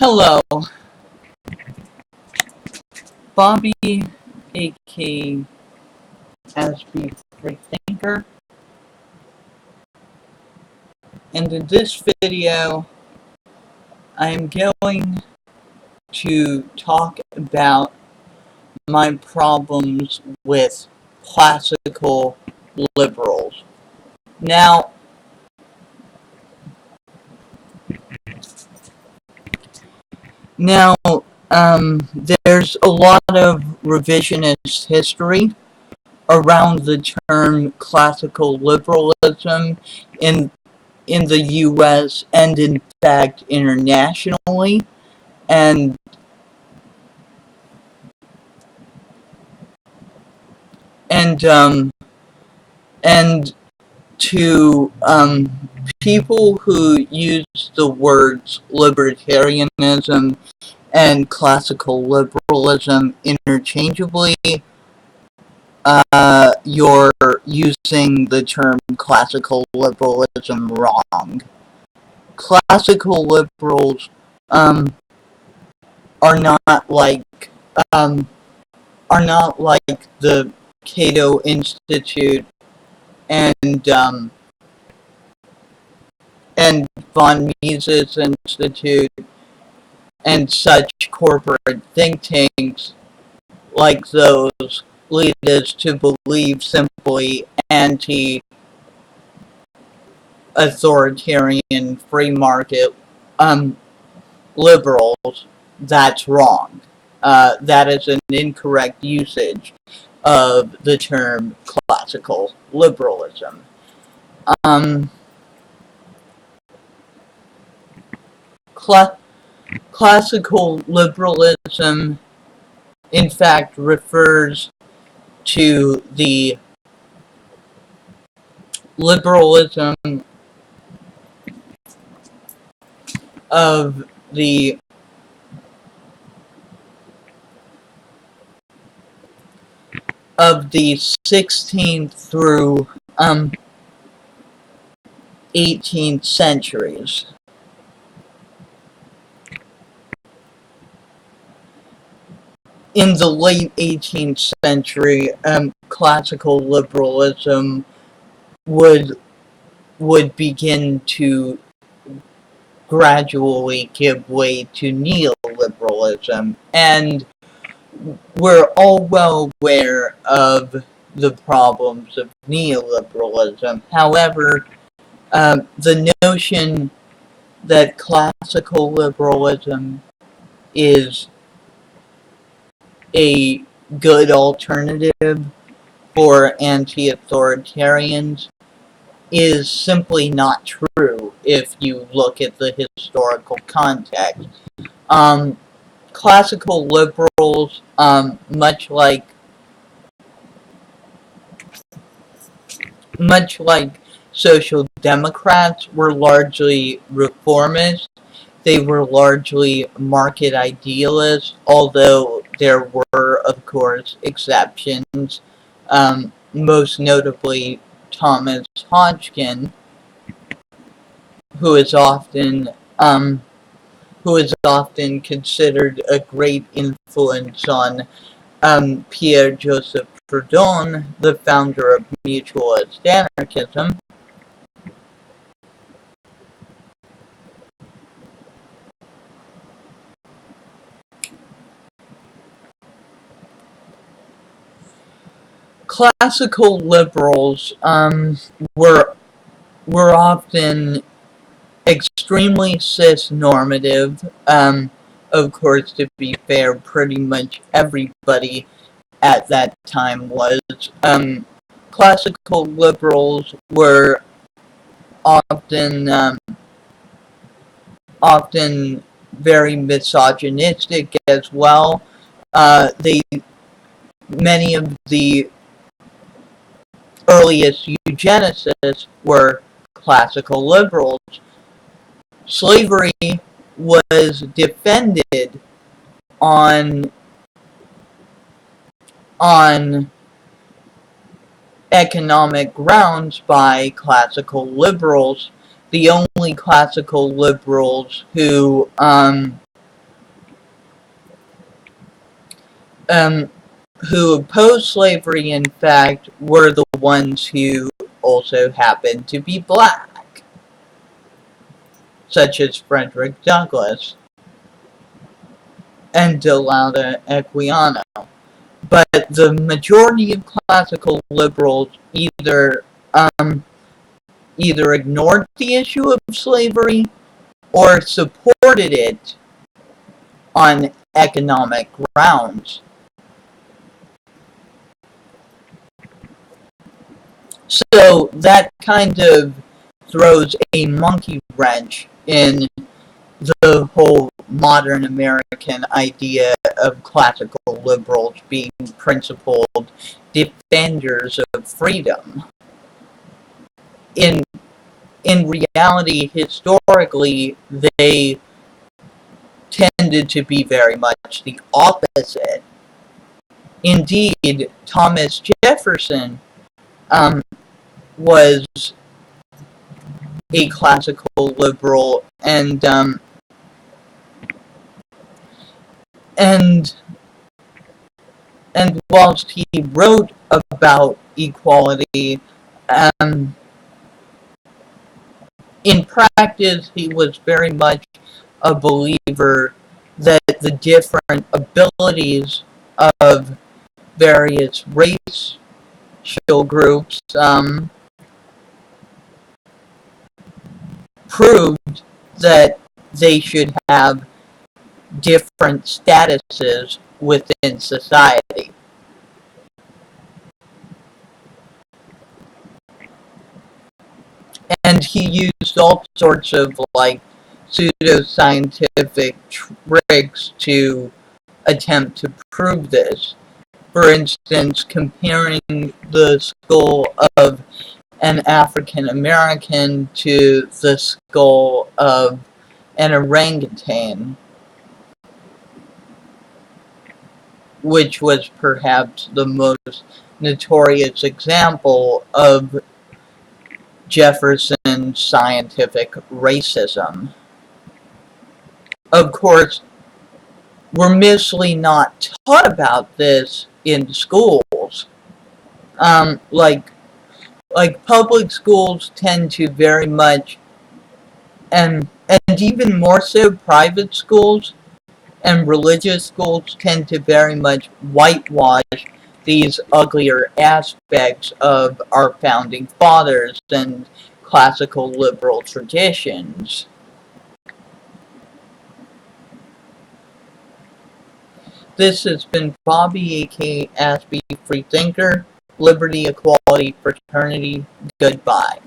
Hello, Bobby, aka Asby Freethinker, and in this video, I'm going to talk about my problems with classical liberals. Now, there's a lot of revisionist history around the term classical liberalism in the US and in fact internationally, and and um and to people who use the words libertarianism and classical liberalism interchangeably, you're using the term classical liberalism wrong. Classical liberals are not like um, the Cato Institute and von Mises Institute and such corporate think tanks like those lead us to believe simply anti-authoritarian free market liberals. That's wrong. That is an incorrect usage of the term classical liberalism. Classical liberalism, in fact, refers to the liberalism of the 16th through 18th centuries. In the late 18th century, classical liberalism would begin to gradually give way to neoliberalism, and we're all well aware of the problems of neoliberalism. However, the notion that classical liberalism is a good alternative for anti-authoritarians is simply not true if you look at the historical context. Classical liberals, much like social democrats, were largely reformist. They were largely market idealists, although there were, of course, exceptions, most notably Thomas Hodgkin, who is often considered a great influence on Pierre-Joseph Proudhon, the founder of mutualist anarchism. Classical liberals were often extremely cis-normative. Of course, to be fair, pretty much everybody at that time was. Classical liberals were often very misogynistic as well. Many of the earliest eugenicists were classical liberals. Slavery was defended on economic grounds by classical liberals. The only classical liberals who um, who opposed slavery, in fact, were the ones who also happened to be black, such as Frederick Douglass and De Lauda Equiano. But the majority of classical liberals either ignored the issue of slavery or supported it on economic grounds. So that kind of throws a monkey wrench in the whole modern American idea of classical liberals being principled defenders of freedom. In reality, historically, they tended to be very much the opposite. Indeed, Thomas Jefferson was a classical liberal, and whilst he wrote about equality, in practice he was very much a believer that the different abilities of various racial groups proved that they should have different statuses within society. And he used all sorts of pseudoscientific tricks to attempt to prove this. For instance, comparing the skull of an African American to the skull of an orangutan, which was perhaps the most notorious example of Jefferson's scientific racism. Of course, we're mostly not taught about this in schools. Like public schools tend to very much, and even more so private schools and religious schools tend to very much whitewash these uglier aspects of our founding fathers and classical liberal traditions. This has been Bobby, aka Aspie Freethinker. Liberty, equality, fraternity. Goodbye.